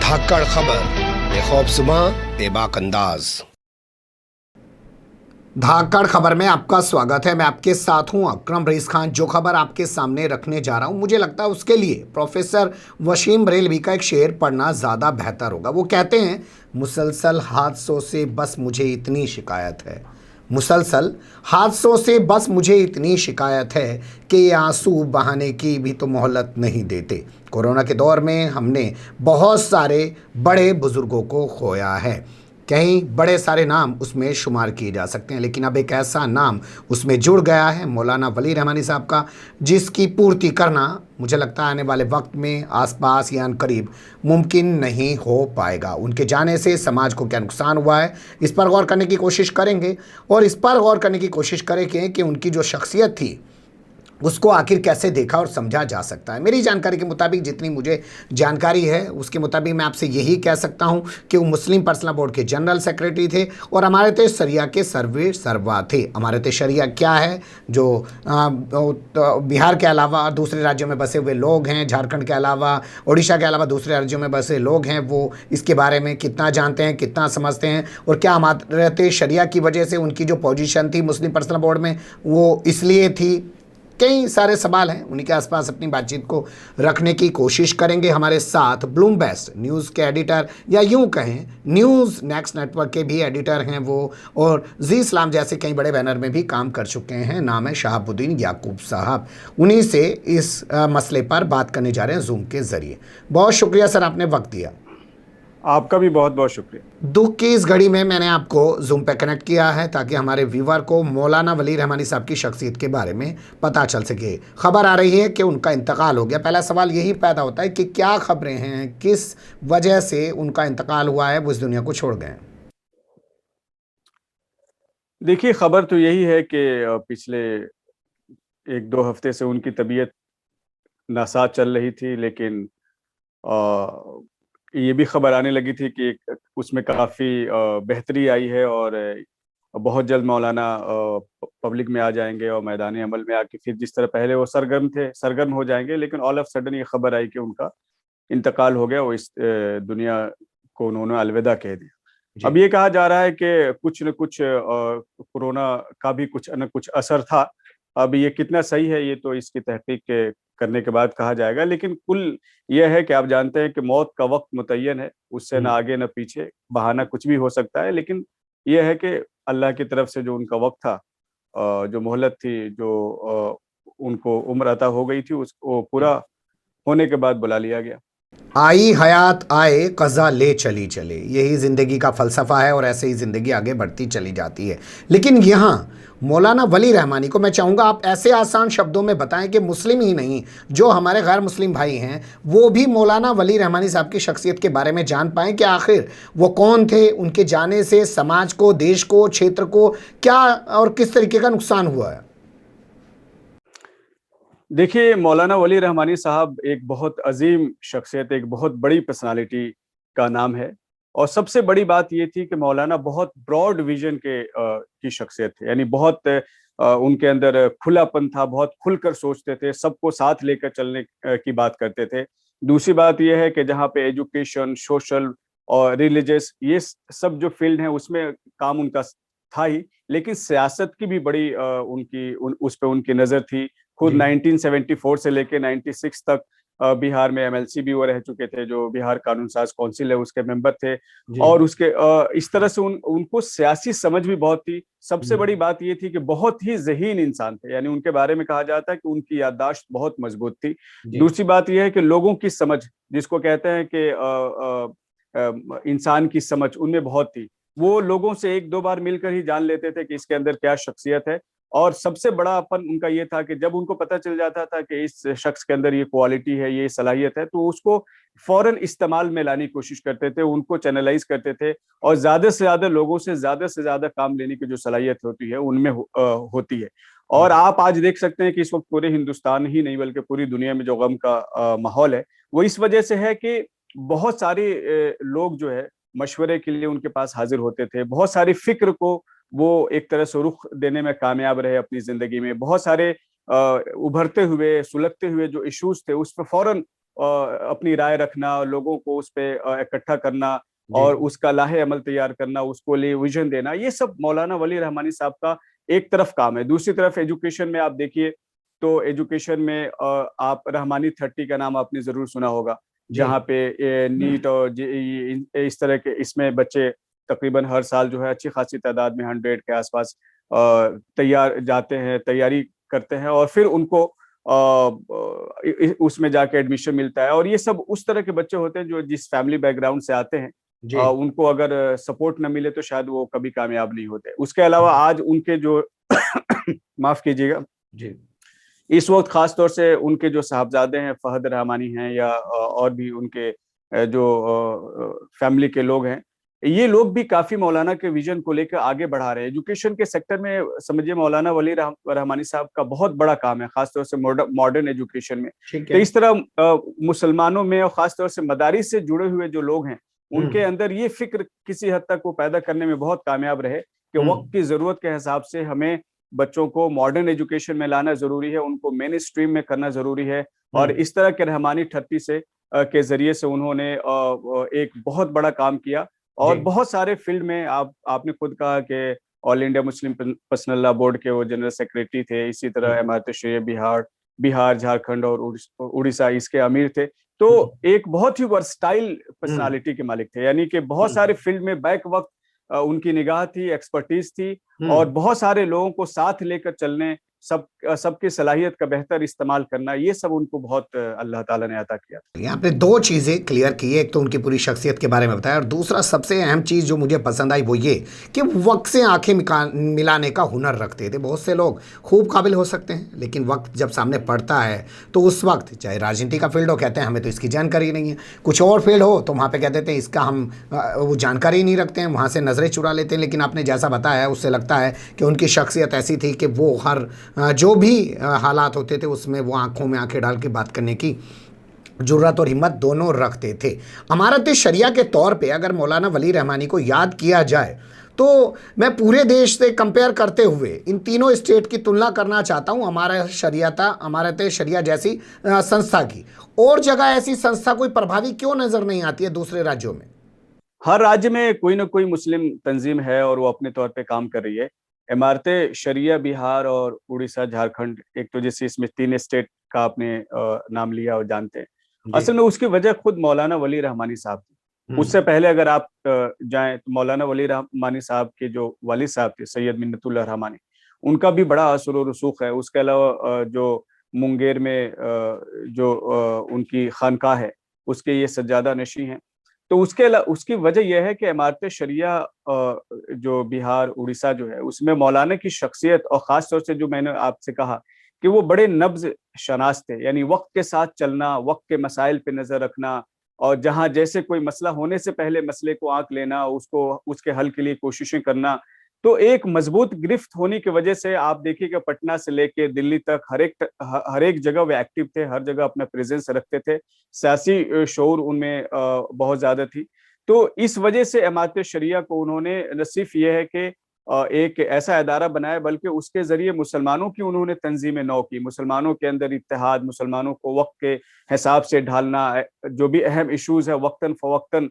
धाकड़ खबर, बेखौफसुमा बेबाक अंदाज। धाकड़ खबर में आपका स्वागत है। मैं आपके साथ हूं अकरम रईस खान। जो खबर आपके सामने रखने जा रहा हूं, मुझे लगता है उसके लिए प्रोफेसर वसीम बरेलवी का एक शेर पढ़ना ज़्यादा बेहतर होगा। वो कहते हैं, मुसलसल हादसों से बस मुझे इतनी शिकायत है, मुसलसल हादसों से बस मुझे इतनी शिकायत है कि ये आंसू बहाने की भी तो मोहलत नहीं देते। कोरोना के दौर में हमने बहुत सारे बड़े बुजुर्गों को खोया है। कई बड़े सारे नाम उसमें शुमार किए जा सकते हैं, लेकिन अब एक ऐसा नाम उसमें जुड़ गया है, मौलाना वली रहमानी साहब का, जिसकी पूर्ति करना मुझे लगता है आने वाले वक्त में आसपास या करीब मुमकिन नहीं हो पाएगा। उनके जाने से समाज को क्या नुकसान हुआ है, इस पर गौर करने की कोशिश करेंगे और इस पर गौर करने की कोशिश करेंगे कि उनकी जो शख्सियत थी उसको आखिर कैसे देखा और समझा जा सकता है। मेरी जानकारी के मुताबिक, जितनी मुझे जानकारी है उसके मुताबिक मैं आपसे यही कह सकता हूं कि वो मुस्लिम पर्सनल बोर्ड के जनरल सेक्रेटरी थे और हमारे तो शरिया के सर्वे सर्वा थे। हमारे तो शरिया क्या है, जो बिहार के अलावा दूसरे राज्यों में बसे हुए लोग हैं, झारखंड के अलावा उड़ीसा के अलावा दूसरे राज्यों में बसे लोग हैं, वो इसके बारे में कितना जानते हैं, कितना समझते हैं, और क्या हमारे शरिया की वजह से उनकी जो पोजीशन थी मुस्लिम पर्सनल बोर्ड में वो इसलिए थी। कई सारे सवाल हैं, उन्हीं के आसपास अपनी बातचीत को रखने की कोशिश करेंगे। हमारे साथ ब्लूमबर्ग न्यूज़ के एडिटर, या यूं कहें न्यूज़ नेक्स्ट नेटवर्क के भी एडिटर हैं वो, और जी इस्लाम जैसे कई बड़े बैनर में भी काम कर चुके हैं। नाम है शहाबुद्दीन याकूब साहब। उन्हीं से इस मसले पर बात करने जा रहे हैं जूम के ज़रिए। बहुत शुक्रिया सर, आपने वक्त दिया। आपका भी बहुत बहुत शुक्रिया। दुख की इस घड़ी में मैंने आपको जूम पे कनेक्ट किया है ताकि हमारे व्यूवर को मौलाना वली रहमानी साहब की शख्सियत के बारे में पता चल सके। खबर आ रही है कि उनका इंतकाल हो गया। पहला सवाल यही पैदा होता है कि क्या खबरें हैं, किस वजह से उनका इंतकाल हुआ है, वो इस दुनिया को छोड़ गए? देखिए, खबर तो यही है कि पिछले 1-2 हफ्ते से उनकी तबीयत नासाज चल रही थी, लेकिन ये भी खबर आने लगी थी कि उसमें काफ़ी बेहतरी आई है और बहुत जल्द मौलाना पब्लिक में आ जाएंगे और मैदानी अमल में आके फिर जिस तरह पहले वो सरगर्म हो जाएंगे। लेकिन ऑल ऑफ सडन ये खबर आई कि उनका इंतकाल हो गया, वो इस दुनिया को उन्होंने अलविदा कह दिया। अब ये कहा जा रहा है कि कुछ न कुछ कोरोना का भी कुछ न कुछ असर था। अब ये कितना सही है, ये तो इसकी तहकीक करने के बाद कहा जाएगा। लेकिन कुल ये है कि आप जानते हैं कि मौत का वक्त मुतय्यन है, उससे न आगे न पीछे, बहाना कुछ भी हो सकता है। लेकिन ये है कि अल्लाह की तरफ से जो उनका वक्त था, जो मोहलत थी, जो उनको उम्र अता हो गई थी, उसको पूरा होने के बाद बुला लिया गया। आई हयात आए, कज़ा ले चली चले, यही ज़िंदगी का फ़लसफ़ा है और ऐसे ही ज़िंदगी आगे बढ़ती चली जाती है। लेकिन यहाँ मौलाना वली रहमानी को मैं चाहूँगा आप ऐसे आसान शब्दों में बताएं कि मुस्लिम ही नहीं, जो हमारे गैर मुस्लिम भाई हैं वो भी मौलाना वली रहमानी साहब की शख्सियत के बारे में जान पाएँ कि आखिर वो कौन थे, उनके जाने से समाज को, देश को, क्षेत्र को क्या और किस तरीके का नुकसान हुआ है। देखिए, मौलाना वली रहमानी साहब एक बहुत अजीम शख्सियत, एक बहुत बड़ी पर्सनालिटी का नाम है। और सबसे बड़ी बात ये थी कि मौलाना बहुत ब्रॉड विजन की शख्सियत थे, यानी बहुत उनके अंदर खुलापन था, बहुत खुलकर सोचते थे, सबको साथ लेकर चलने की बात करते थे। दूसरी बात यह है कि जहाँ पे एजुकेशन, सोशल और रिलीजियस, ये सब जो फील्ड है उसमें काम उनका था ही, लेकिन सियासत की भी बड़ी उस पे उनकी नज़र थी। खुद 1974 से लेके 96 तक बिहार में एमएलसी भी वो रह चुके थे, जो बिहार कानून साज काउंसिल है उसके मेंबर थे। और उसके इस तरह से उनको सियासी समझ भी बहुत थी। सबसे बड़ी बात ये थी कि बहुत ही ज़हीन इंसान थे, यानी उनके बारे में कहा जाता है कि उनकी याददाश्त बहुत मजबूत थी। दूसरी बात यह है कि लोगों की समझ, जिसको कहते हैं कि इंसान की समझ, उनमें बहुत थी। वो लोगों से 1-2 बार मिलकर ही जान लेते थे कि इसके अंदर क्या शख्सियत है। और सबसे बड़ा अपन उनका ये था कि जब उनको पता चल जाता था कि इस शख्स के अंदर ये क्वालिटी है, ये सलाहियत है, तो उसको फौरन इस्तेमाल में लाने की कोशिश करते थे, उनको चैनलाइज करते थे और ज्यादा से ज्यादा लोगों से ज्यादा काम लेने की जो सलाहियत होती है उनमें होती है। और आप आज देख सकते हैं कि इस वक्त पूरे हिंदुस्तान ही नहीं बल्कि पूरी दुनिया में जो गम का माहौल है, वो इस वजह से है कि बहुत सारे लोग जो है मशवरे के लिए उनके पास हाजिर होते थे। बहुत सारी फिक्र को वो एक तरह से रुख देने में कामयाब रहे अपनी जिंदगी में। बहुत सारे उभरते हुए, सुलगते हुए जो इश्यूज थे उस पर फौरन अपनी राय रखना, लोगों को उस पे इकट्ठा करना जी। और उसका लाहे अमल तैयार करना, उसको लिए विजन देना, ये सब मौलाना वली रहमानी साहब का एक तरफ काम है। दूसरी तरफ एजुकेशन में आप देखिए तो एजुकेशन में आप रहमानी 30 का नाम आपने जरूर सुना होगा, जी। जहाँ पे नीट और जेईई इस तरह के इसमें बच्चे तकरीबन हर साल जो है अच्छी खासी तादाद में 100 के आसपास तैयार जाते हैं, तैयारी करते हैं और फिर उनको उसमें जाके एडमिशन मिलता है। और ये सब उस तरह के बच्चे होते हैं जो जिस फैमिली बैकग्राउंड से आते हैं, जी। उनको अगर सपोर्ट न मिले तो शायद वो कभी कामयाब नहीं होते। उसके अलावा आज उनके जो माफ कीजिएगा, जी। इस वक्त खास तौर से उनके जो साहबजादे हैं, फहद रहमानी हैं या और भी उनके जो फैमिली के लोग हैं, ये लोग भी काफी मौलाना के विजन को लेकर आगे बढ़ा रहे हैं। एजुकेशन के सेक्टर में समझिए मौलाना वली रहमानी साहब का बहुत बड़ा काम है, खासतौर से मॉडर्न एजुकेशन में। ठीक तो है। इस तरह मुसलमानों में और खासतौर से मदारिस से जुड़े हुए जो लोग हैं, उनके अंदर ये फिक्र किसी हद तक वो पैदा करने में बहुत कामयाब रहे कि वक्त की जरूरत के हिसाब से हमें बच्चों को मॉडर्न एजुकेशन में लाना जरूरी है, उनको मेन स्ट्रीम में करना जरूरी है। और इस तरह के रहमानी 30 से के जरिए से उन्होंने एक बहुत बड़ा काम किया। और जी। बहुत सारे फील्ड में आपने खुद कहा कि all India Muslim personal law board के वो जनरल सेक्रेटरी थे, इसी तरह इमारत शरिया बिहार, झारखंड और उड़ीसा इसके अमीर थे। तो एक बहुत ही वर्सटाइल पर्सनालिटी के मालिक थे, यानी कि बहुत सारे फील्ड में बैक वक्त उनकी निगाह थी, एक्सपर्टीज थी और बहुत सारे लोगों को साथ लेकर चलने, सबकी सलाहियत का बेहतर इस्तेमाल करना, ये सब उनको बहुत अल्लाह ताला ने अता किया। यहाँ पे दो चीज़ें क्लियर की, एक तो उनकी पूरी शख्सियत के बारे में बताया और दूसरा सबसे अहम चीज़ जो मुझे पसंद आई वो ये कि वक्त से आंखें मिलाने का हुनर रखते थे। बहुत से लोग खूब काबिल हो सकते हैं लेकिन वक्त जब सामने पड़ता है तो उस वक्त चाहे राजनीति का फील्ड हो, कहते हैं हमें तो इसकी जानकारी नहीं है, कुछ और फील्ड हो तो वहाँ पर कहते थे इसका हम वो जानकारी नहीं रखते हैं, वहाँ से नज़रें चुरा लेते हैं। लेकिन आपने जैसा बताया उससे लगता है कि उनकी शख्सियत ऐसी थी कि वो हर जो भी हालात होते थे उसमें वो आंखों में आंखें डाल के बात करने की जुर्रत और हिम्मत दोनों रखते थे। अमारत शरिया के तौर पे अगर मौलाना वली रहमानी को याद किया जाए तो मैं पूरे देश से कंपेयर करते हुए इन तीनों स्टेट की तुलना करना चाहता हूँ अमारत शरिया जैसी संस्था की। और जगह ऐसी संस्था कोई प्रभावी क्यों नज़र नहीं आती है दूसरे राज्यों में? हर राज्य में कोई ना कोई मुस्लिम तंजीम है और वो अपने तौर पे काम कर रही है। इमारत शरिया बिहार और उड़ीसा, झारखंड, एक तो जैसे इसमें 3 स्टेट का आपने नाम लिया और जानते हैं, असल में उसकी वजह खुद मौलाना वली रहमानी साहब थी। उससे पहले अगर आप जाएं तो मौलाना वली रहमानी साहब के जो वालिद साहब थे सैयद मिन्नतुल्लाह रहमानी, उनका भी बड़ा असर और रसूख है। उसके अलावा जो मुंगेर में जो उनकी खानकाह है उसके ये सज्जादा नशी हैं। तो उसकी वजह यह है कि इमारत शरिया जो बिहार उड़ीसा जो है उसमें मौलाना की शख्सियत और ख़ास तौर से जो मैंने आपसे कहा कि वो बड़े नब्ज़ शनास थे, यानी वक्त के साथ चलना, वक्त के मसाइल पे नज़र रखना और जहाँ जैसे कोई मसला होने से पहले मसले को आंक लेना, उसको उसके हल के लिए कोशिशें करना। तो एक मजबूत गिरफ्त होने की वजह से आप देखिएगा पटना से लेके दिल्ली तक हर एक जगह वे एक्टिव थे, हर जगह अपना प्रेजेंस रखते थे, सियासी शऊर उनमें बहुत ज़्यादा थी। तो इस वजह से इमारत शरिया को उन्होंने न सिर्फ ये है कि एक ऐसा इदारा बनाया बल्कि उसके ज़रिए मुसलमानों की उन्होंने तंजीमें नौ की, मुसलमानों के अंदर इत्तेहाद, मुसलमानों को वक्त के हिसाब से ढालना, जो भी अहम इशूज़ है वक्तन फ़वक्तन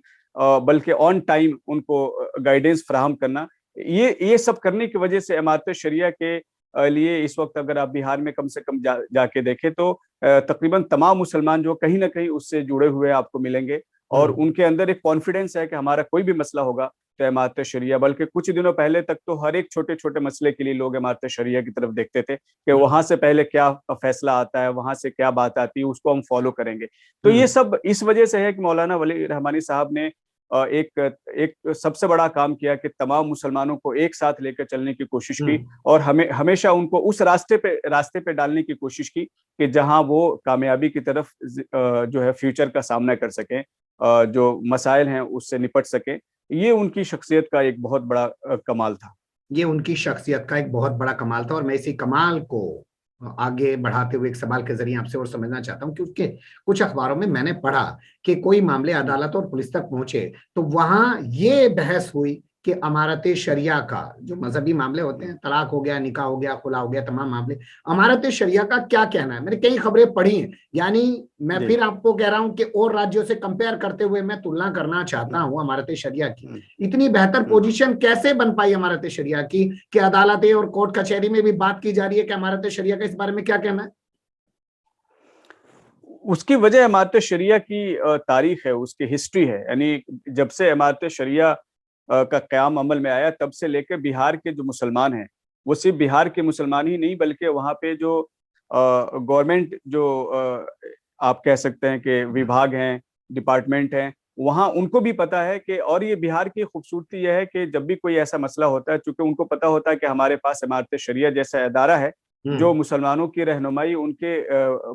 बल्कि ऑन टाइम उनको गाइडेंस फराहम करना। ये सब करने की वजह से इमारत शरिया के लिए इस वक्त अगर आप बिहार में कम से कम जाके देखें तो तकरीबन तमाम मुसलमान जो कहीं ना कहीं उससे जुड़े हुए आपको मिलेंगे और उनके अंदर एक कॉन्फिडेंस है कि हमारा कोई भी मसला होगा तो इमारत शरिया, बल्कि कुछ दिनों पहले तक तो हर एक छोटे छोटे मसले के लिए लोग इमारत शरिया की तरफ देखते थे कि वहां से पहले क्या फैसला आता है, वहां से क्या बात आती है, उसको हम फॉलो करेंगे। तो ये सब इस वजह से है कि मौलाना वली रहमानी साहब ने एक सबसे बड़ा काम किया कि तमाम मुसलमानों को एक साथ लेकर चलने की कोशिश की और हमेशा उनको उस रास्ते पे डालने की कोशिश की कि जहां वो कामयाबी की तरफ जो है फ्यूचर का सामना कर सकें, जो मसाइल हैं उससे निपट सकें। ये उनकी शख्सियत का एक बहुत बड़ा कमाल था। ये उनकी शख्सियत का एक बहुत बड़ा कमाल था और मैं इसी कमाल को आगे बढ़ाते हुए एक सवाल के जरिए आपसे और समझना चाहता हूं कि उसके कुछ अखबारों में मैंने पढ़ा कि कोई मामले अदालत और पुलिस तक पहुंचे तो वहां ये बहस हुई कि अमारत शरिया का जो मजहबी मामले होते हैं, तलाक हो गया, निकाह हो गया, खुला हो गया, तमाम मामले, अमारत शरिया का क्या कहना है? मैंने कई खबरें पढ़ी हैं, यानी मैं जी। फिर आपको कह रहा हूं कि और राज्यों से कंपेयर करते हुए मैं तुलना करना चाहता हूं अमारत शरिया की। इतनी बेहतर पोजीशन कैसे बन पाई अमारत शरिया की कि अदालतें और कोर्ट कचहरी में भी बात की जा रही है कि अमारत शरिया का इस बारे में क्या कहना है? उसकी वजह इमारत शरिया की तारीख है, उसकी हिस्ट्री है। यानी जब से इमारत शरिया का क़याम अमल में आया, तब से लेकर बिहार के जो मुसलमान हैं, वो सिर्फ बिहार के मुसलमान ही नहीं, बल्कि वहाँ पे जो गवर्नमेंट जो आप कह सकते हैं कि विभाग हैं, डिपार्टमेंट हैं, वहाँ उनको भी पता है कि, और ये बिहार की खूबसूरती यह है कि जब भी कोई ऐसा मसला होता है, चूंकि उनको पता होता है कि हमारे पास इमारत शरिया जैसा इदारा है जो मुसलमानों की रहनुमाई उनके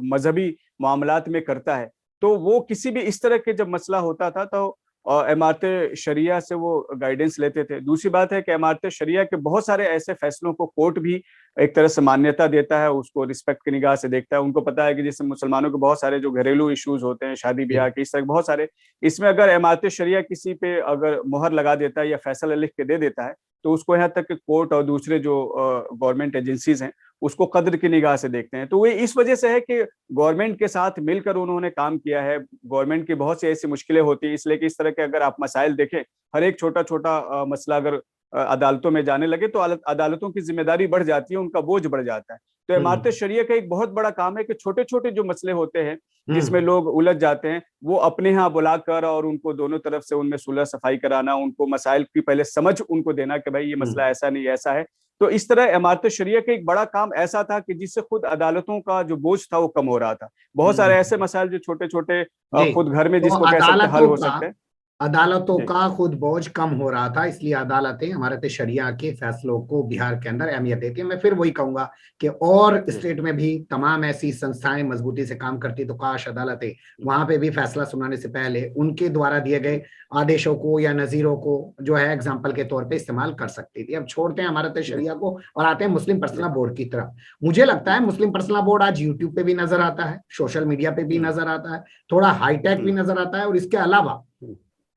मजहबी मामलात में करता है, तो वो किसी भी इस तरह के जब मसला होता था तो इमारत शरिया से वो गाइडेंस लेते थे। दूसरी बात है कि इमारत शरिया के बहुत सारे ऐसे फैसलों को कोर्ट भी एक तरह से मान्यता देता है, उसको रिस्पेक्ट की निगाह से देखता है। उनको पता है कि जैसे मुसलमानों के बहुत सारे जो घरेलू इश्यूज होते हैं, शादी ब्याह के, इस तरह बहुत सारे, इसमें अगर इमारत शरिया किसी पे अगर मोहर लगा देता है या फैसला लिख के दे देता है, तो उसको यहाँ तक कि कोर्ट और दूसरे जो गवर्नमेंट एजेंसीज हैं उसको कद्र की निगाह से देखते हैं। तो वो इस वजह से है कि गवर्नमेंट के साथ मिलकर उन्होंने काम किया है। गवर्नमेंट की बहुत सी ऐसी मुश्किलें होती है, इसलिए कि इस तरह के अगर आप मसाइल देखें, हर एक छोटा छोटा मसला अगर अदालतों में जाने लगे तो अदालतों की जिम्मेदारी बढ़ जाती है, उनका बोझ बढ़ जाता है। तो इमारत शरिया का एक बहुत बड़ा काम है कि छोटे छोटे जो मसले होते हैं जिसमें लोग उलझ जाते हैं, वो अपने यहाँ बुलाकर और उनको दोनों तरफ से उनमें सुलह सफाई कराना, उनको मसाइल की पहले समझ उनको देना कि भाई ये मसला ऐसा नहीं ऐसा है। तो इस तरह इमारत शरिया का एक बड़ा काम ऐसा था कि जिससे खुद अदालतों का जो बोझ था वो कम हो रहा था। बहुत सारे ऐसे मसाइल जो छोटे छोटे जी, खुद घर में तो जिसको कह सकते हैं हल हो सकते हैं। अदालतों जी। का खुद बोझ कम हो रहा था, इसलिए अदालतें हमारे शरिया के फैसलों को बिहार के अंदर अहमियत देती है। मैं फिर वही कहूंगा कि और जी। स्टेट में भी तमाम ऐसी संस्थाएं मजबूती से काम करती तो काश अदालतें वहां पे भी फैसला सुनाने से पहले उनके द्वारा दिए गए आदेशों को या नजीरों को जो है एग्जाम्पल के तौर पे इस्तेमाल कर सकती थी। अब छोड़ते हैं हमारे शरिया को और आते हैं मुस्लिम पर्सनल बोर्ड की तरफ। मुझे लगता है मुस्लिम पर्सनल बोर्ड आज यूट्यूब पे भी नजर आता है, सोशल मीडिया पे भी नजर आता है, थोड़ा हाईटेक भी नजर आता है, और इसके अलावा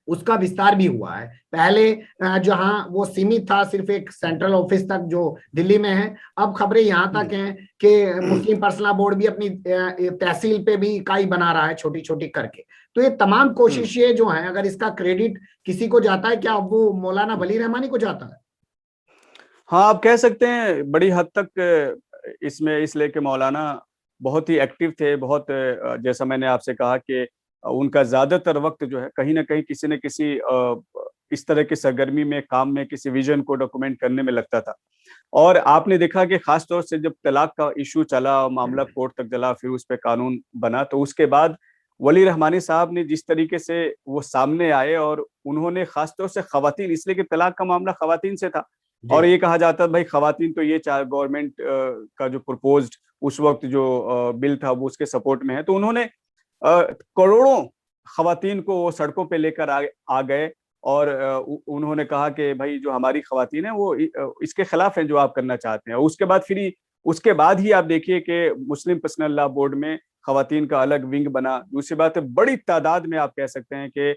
उसका विस्तार भी हुआ है। पहले जहां वो सीमित था सिर्फ एक सेंट्रल ऑफिस तक जो दिल्ली में है, अब खबरें यहां तक हैं कि मुस्लिम पर्सनल बोर्ड भी अपनी तहसील पे भी इकाई बना रहा है, छोटी छोटी करके। तो ये तमाम कोशिशें जो हैं, अगर इसका क्रेडिट किसी को जाता है, क्या वो मौलाना वली रहमानी को जाता है? हाँ, आप कह सकते हैं बड़ी हद तक इसमें, इसलिए कि मौलाना बहुत ही एक्टिव थे, बहुत जैसा मैंने आपसे कहा कि उनका ज्यादातर वक्त जो है कहीं ना कहीं किसी न किसी इस तरह की सरगर्मी में, काम में, किसी विजन को डॉक्यूमेंट करने में लगता था। और आपने देखा कि खास तौर से जब तलाक का इशू चला, मामला कोर्ट तक चला, फिर उस पर कानून बना, तो उसके बाद वली रहमानी साहब ने जिस तरीके से वो सामने आए और उन्होंने खास तौर से खवातीन, इसलिए कि तलाक का मामला खवातीन से था और ये कहा जाता था भाई खवातीन तो ये चाहे गवर्नमेंट का जो प्रपोज्ड उस वक्त जो बिल था वो उसके सपोर्ट में है, तो उन्होंने करोड़ों खवातीन को वो सड़कों पे लेकर आ गए और उन्होंने कहा कि भाई जो हमारी खवातीन है वो इसके खिलाफ है जो आप करना चाहते हैं। उसके बाद फिर उसके बाद ही आप देखिए कि मुस्लिम पर्सनल लॉ बोर्ड में खवातीन का अलग विंग बना। दूसरी बात है बड़ी तादाद में आप कह सकते हैं कि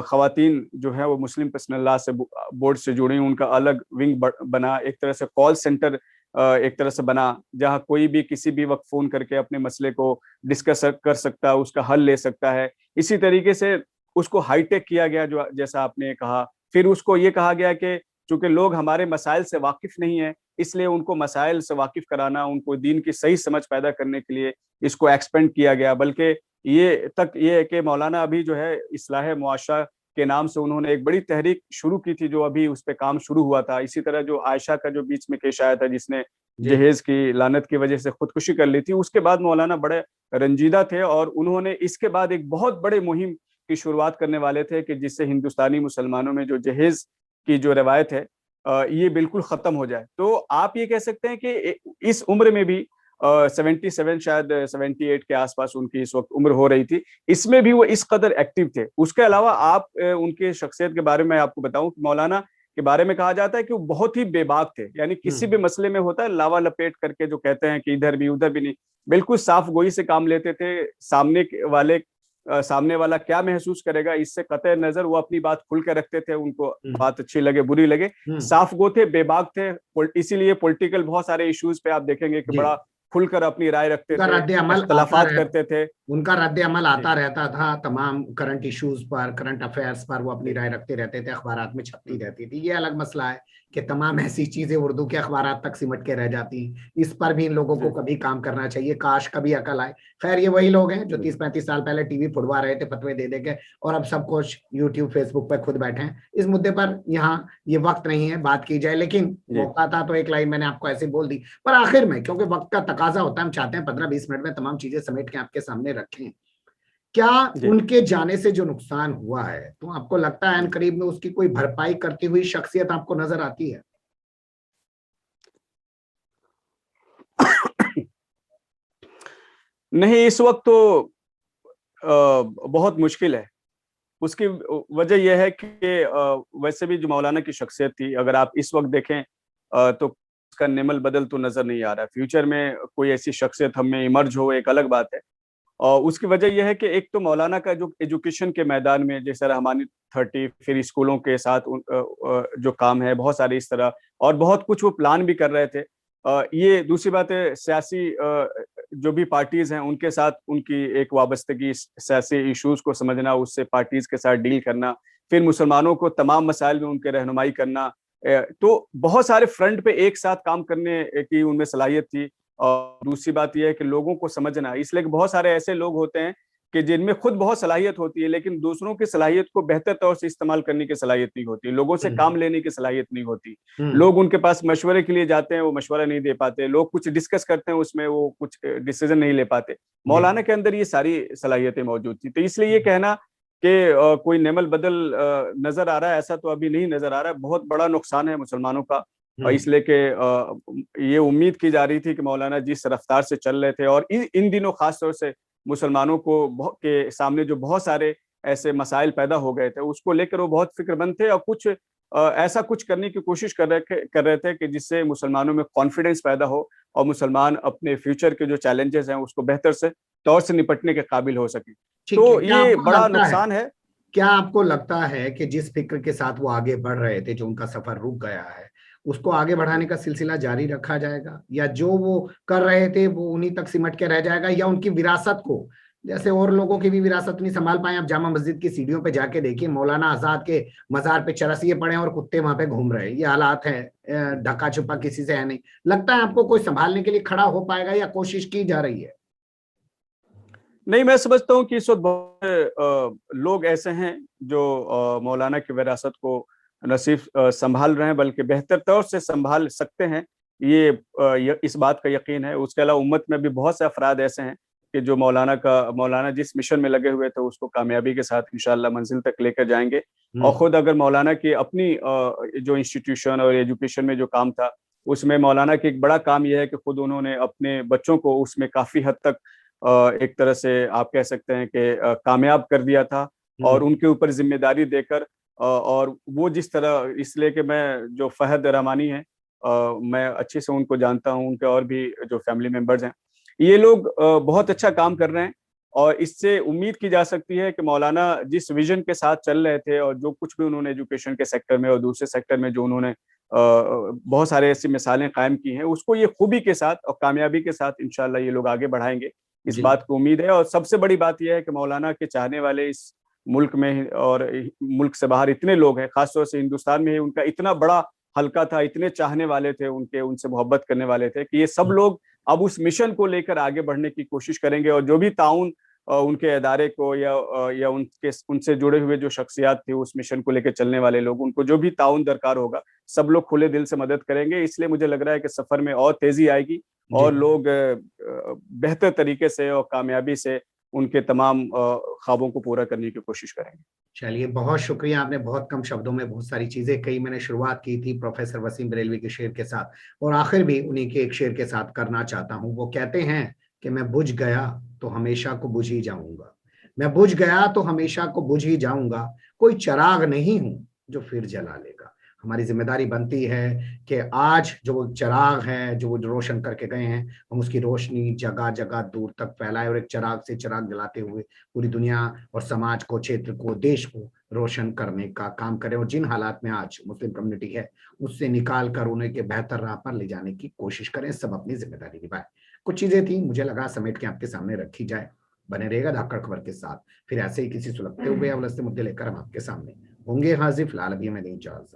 खवातीन जो है वो मुस्लिम पर्सनल लॉ से बोर्ड से जुड़ी, उनका अलग विंग बना, एक तरह से कॉल सेंटर एक तरह से बना जहां कोई भी किसी भी वक्त फोन करके अपने मसले को डिस्कस कर सकता है, उसका हल ले सकता है। इसी तरीके से उसको हाईटेक किया गया जो जैसा आपने कहा। फिर उसको ये कहा गया कि चूंकि लोग हमारे मसाइल से वाकिफ नहीं है, इसलिए उनको मसाइल से वाकिफ कराना, उनको दीन की सही समझ पैदा करने के लिए इसको एक्सपेंड किया गया। बल्कि ये है कि मौलाना अभी जो है इस्लाह मुआशरा के नाम से उन्होंने एक बड़ी तहरीक शुरू की थी, जो अभी उस पर काम शुरू हुआ था। इसी तरह जो आयशा का जो बीच में केस आया था जिसने जहेज की लानत की वजह से खुदकुशी कर ली थी, उसके बाद मौलाना बड़े रंजीदा थे और उन्होंने इसके बाद एक बहुत बड़े मुहिम की शुरुआत करने वाले थे कि जिससे हिंदुस्तानी मुसलमानों में जो जहेज की जो रवायत है ये बिल्कुल खत्म हो जाए। तो आप ये कह सकते हैं कि इस उम्र में भी 77 शायद 78 के आसपास उनकी इस वक्त उम्र हो रही थी, इसमें भी वो इस कदर एक्टिव थे। उसके अलावा आप उनके शख्सियत के बारे में आपको बताऊं कि मौलाना के बारे में कहा जाता है कि वो बहुत ही बेबाक थे, यानी किसी भी मसले में होता है लावा लपेट करके जो कहते हैं कि इधर भी उधर भी नहीं, बिल्कुल साफ गोई से काम लेते थे। सामने वाले सामने वाला क्या महसूस करेगा इससे कतई नजर वो अपनी बात खुल कर रखते थे, उनको बात अच्छी लगे बुरी लगे, साफ गो थे, बेबाक थे। इसीलिए पॉलिटिकल बहुत सारे इश्यूज पे आप देखेंगे कि बड़ा खुलकर अपनी राय रखते थे, इख्तलाफात करते थे। उनका रद्द अमल आता रहता था, तमाम करंट इश्यूज पर, करंट अफेयर्स पर वो अपनी राय रखते रहते थे, अखबारात में छपती रहती थी। ये अलग मसला है कि तमाम ऐसी चीजें उर्दू के अखबारात तक सिमट के रह जाती हैं। इस पर भी इन लोगों को कभी काम करना चाहिए, काश कभी अकल आए। खैर ये वही लोग हैं जो 30-35 साल पहले टीवी फुड़वा रहे थे फतवे दे दे के, और अब सब कुछ यूट्यूब फेसबुक पे खुद बैठे हैं। इस मुद्दे पर यहाँ ये वक्त नहीं है बात की जाए, लेकिन मौका था तो एक लाइन मैंने आपको ऐसे बोल दी। पर आखिर में क्योंकि वक्त का तकाजा होता है, हम चाहते हैं 15-20 मिनट में तमाम चीजें समेट के आपके सामने रखें। क्या उनके जाने से जो नुकसान हुआ है, तो आपको लगता है अनकरीब में उसकी कोई भरपाई करती हुई शख्सियत आपको नजर आती है? नहीं, इस वक्त तो बहुत मुश्किल है। उसकी वजह यह है कि वैसे भी जो मौलाना की शख्सियत थी, अगर आप इस वक्त देखें तो उसका नेमल बदल तो नजर नहीं आ रहा है। फ्यूचर में कोई ऐसी शख्सियत हमें इमर्ज हो, एक अलग बात है। और उसकी वजह यह है कि एक तो मौलाना का जो एजुकेशन के मैदान में, जैसे रहमानी 30, फिर स्कूलों के साथ जो काम है, बहुत सारे इस तरह, और बहुत कुछ वो प्लान भी कर रहे थे। ये दूसरी बात है, सियासी जो भी पार्टीज हैं उनके साथ उनकी एक वाबस्तगी, सियासी इश्यूज को समझना, उससे पार्टीज के साथ डील करना, फिर मुसलमानों को तमाम मसाइल में उनके रहनुमाई करना। तो बहुत सारे फ्रंट पे एक साथ काम करने की उनमें सलाहियत थी। और दूसरी बात यह है कि लोगों को समझना, इसलिए कि बहुत सारे ऐसे लोग होते हैं कि जिनमें खुद बहुत सलाहियत होती है, लेकिन दूसरों की सलाहियत को बेहतर तौर से इस्तेमाल करने की सलाहियत नहीं होती, लोगों से काम लेने की सलाहियत नहीं होती। लोग उनके पास मशवरे के लिए जाते हैं, वो मशवरा नहीं दे पाते, लोग कुछ डिस्कस करते हैं, उसमें वो कुछ डिसीजन नहीं ले पाते। मौलाना के अंदर ये सारी सलाहियतें मौजूद थी। तो इसलिए ये कहना कि कोई नेमल बदल नजर आ रहा है, ऐसा तो अभी नहीं नजर आ रहा है। बहुत बड़ा नुकसान है मुसलमानों का, और इसलिए कि ये उम्मीद की जा रही थी कि मौलाना जिस रफ्तार से चल रहे थे, और इन दिनों खास तौर से मुसलमानों को के सामने जो बहुत सारे ऐसे मसाइल पैदा हो गए थे, उसको लेकर वो बहुत फिक्रमंद थे, और कुछ ऐसा कुछ करने की कोशिश कर रहे थे कि जिससे मुसलमानों में कॉन्फिडेंस पैदा हो और मुसलमान अपने फ्यूचर के जो चैलेंजेस हैं उसको बेहतर से तौर से निपटने के काबिल हो सके। तो ये बड़ा नुकसान है। क्या आपको लगता है कि जिस फिक्र के साथ वो आगे बढ़ रहे थे, जो उनका सफर रुक गया है, उसको आगे बढ़ाने का सिलसिला जारी रखा जाएगा, या जो वो कर रहे थे वो उन्हीं तक सिमट के रह जाएगा, या उनकी विरासत को, जैसे और लोगों की भी विरासत नहीं संभाल पाए, आप जामा मस्जिद की सीढ़ियों पे जाके देखिए, मौलाना आजाद के मजार पे चरसिए पड़े और कुत्ते वहां पे घूम रहे हैं। ये हालात है, ढका छुपा किसी से है नहीं। लगता है आपको कोई संभालने के लिए खड़ा हो पाएगा, या कोशिश की जा रही है? नहीं, मैं समझता हूँ कि इस वक्त बहुत लोग ऐसे हैं जो मौलाना की विरासत को न सिर्फ संभाल रहे हैं बल्कि बेहतर तौर से संभाल सकते हैं, ये इस बात का यकीन है। उसके अलावा उम्मत में भी बहुत से अफराद ऐसे हैं कि जो मौलाना जिस मिशन में लगे हुए थे उसको कामयाबी के साथ इंशाअल्लाह मंजिल तक लेकर जाएंगे। और खुद अगर मौलाना की अपनी जो इंस्टीट्यूशन और एजुकेशन में जो काम था, उसमें मौलाना की एक बड़ा काम यह है कि खुद उन्होंने अपने बच्चों को उसमें काफी हद तक एक तरह से आप कह सकते हैं कि कामयाब कर दिया था, और उनके ऊपर जिम्मेदारी देकर, और वो जिस तरह, इसलिए कि मैं जो फहद रहमानी है, मैं अच्छे से उनको जानता हूं, उनके और भी जो फैमिली मेंबर्स हैं, ये लोग बहुत अच्छा काम कर रहे हैं। और इससे उम्मीद की जा सकती है कि मौलाना जिस विजन के साथ चल रहे थे, और जो कुछ भी उन्होंने एजुकेशन के सेक्टर में और दूसरे सेक्टर में जो उन्होंने बहुत सारे ऐसी मिसालें कायम की हैं, उसको ये खूबी के साथ और कामयाबी के साथ इंशाल्लाह ये लोग आगे बढ़ाएंगे, इस बात को उम्मीद है। और सबसे बड़ी बात यह है कि मौलाना के चाहने वाले इस मुल्क में और मुल्क से बाहर इतने लोग हैं, खासतौर से हिंदुस्तान में ही उनका इतना बड़ा हल्का था, इतने चाहने वाले थे उनके, उनसे मोहब्बत करने वाले थे, कि ये सब लोग अब उस मिशन को लेकर आगे बढ़ने की कोशिश करेंगे। और जो भी ताउन उनके इदारे को या उनसे जुड़े हुए जो शख्सियात थे उस मिशन को लेकर चलने वाले लोग, उनको जो भी ताउन दरकार होगा, सब लोग खुले दिल से मदद करेंगे। इसलिए मुझे लग रहा है कि सफर में और तेजी आएगी, और लोग बेहतर तरीके से और कामयाबी से उनके तमाम ख्वाबों को पूरा करने की कोशिश करेंगे। चलिए, बहुत शुक्रिया, आपने बहुत कम शब्दों में बहुत सारी चीजें कही। मैंने शुरुआत की थी प्रोफेसर वसीम बरेलवी के शेर के साथ, और आखिर भी उन्हीं के एक शेर के साथ करना चाहता हूं। वो कहते हैं कि मैं बुझ गया तो हमेशा को बुझ ही जाऊंगा, मैं बुझ गया तो हमेशा को बुझ ही जाऊंगा, कोई चराग नहीं हूं जो फिर जला लेगा। हमारी जिम्मेदारी बनती है कि आज जो वो चिराग है जो वो रोशन करके गए हैं, हम उसकी रोशनी जगह जगह दूर तक फैलाएं और एक चिराग से चिराग जलाते हुए पूरी दुनिया और समाज को, क्षेत्र को, देश को रोशन करने का काम करें। और जिन हालात में आज मुस्लिम कम्युनिटी है उससे निकाल कर उन्हें के बेहतर राह पर ले जाने की कोशिश करें। सब अपनी जिम्मेदारी निभाएं। कुछ चीजें थी, मुझे लगा समेट के आपके सामने रखी जाए। बने रहेगा धाकड़ खबर के साथ, फिर ऐसे ही किसी सुलगते हुए या उलझते मुद्दे लेकर हम आपके सामने होंगे हाजिर। फिलहाल अभी हमें दें इजाजत।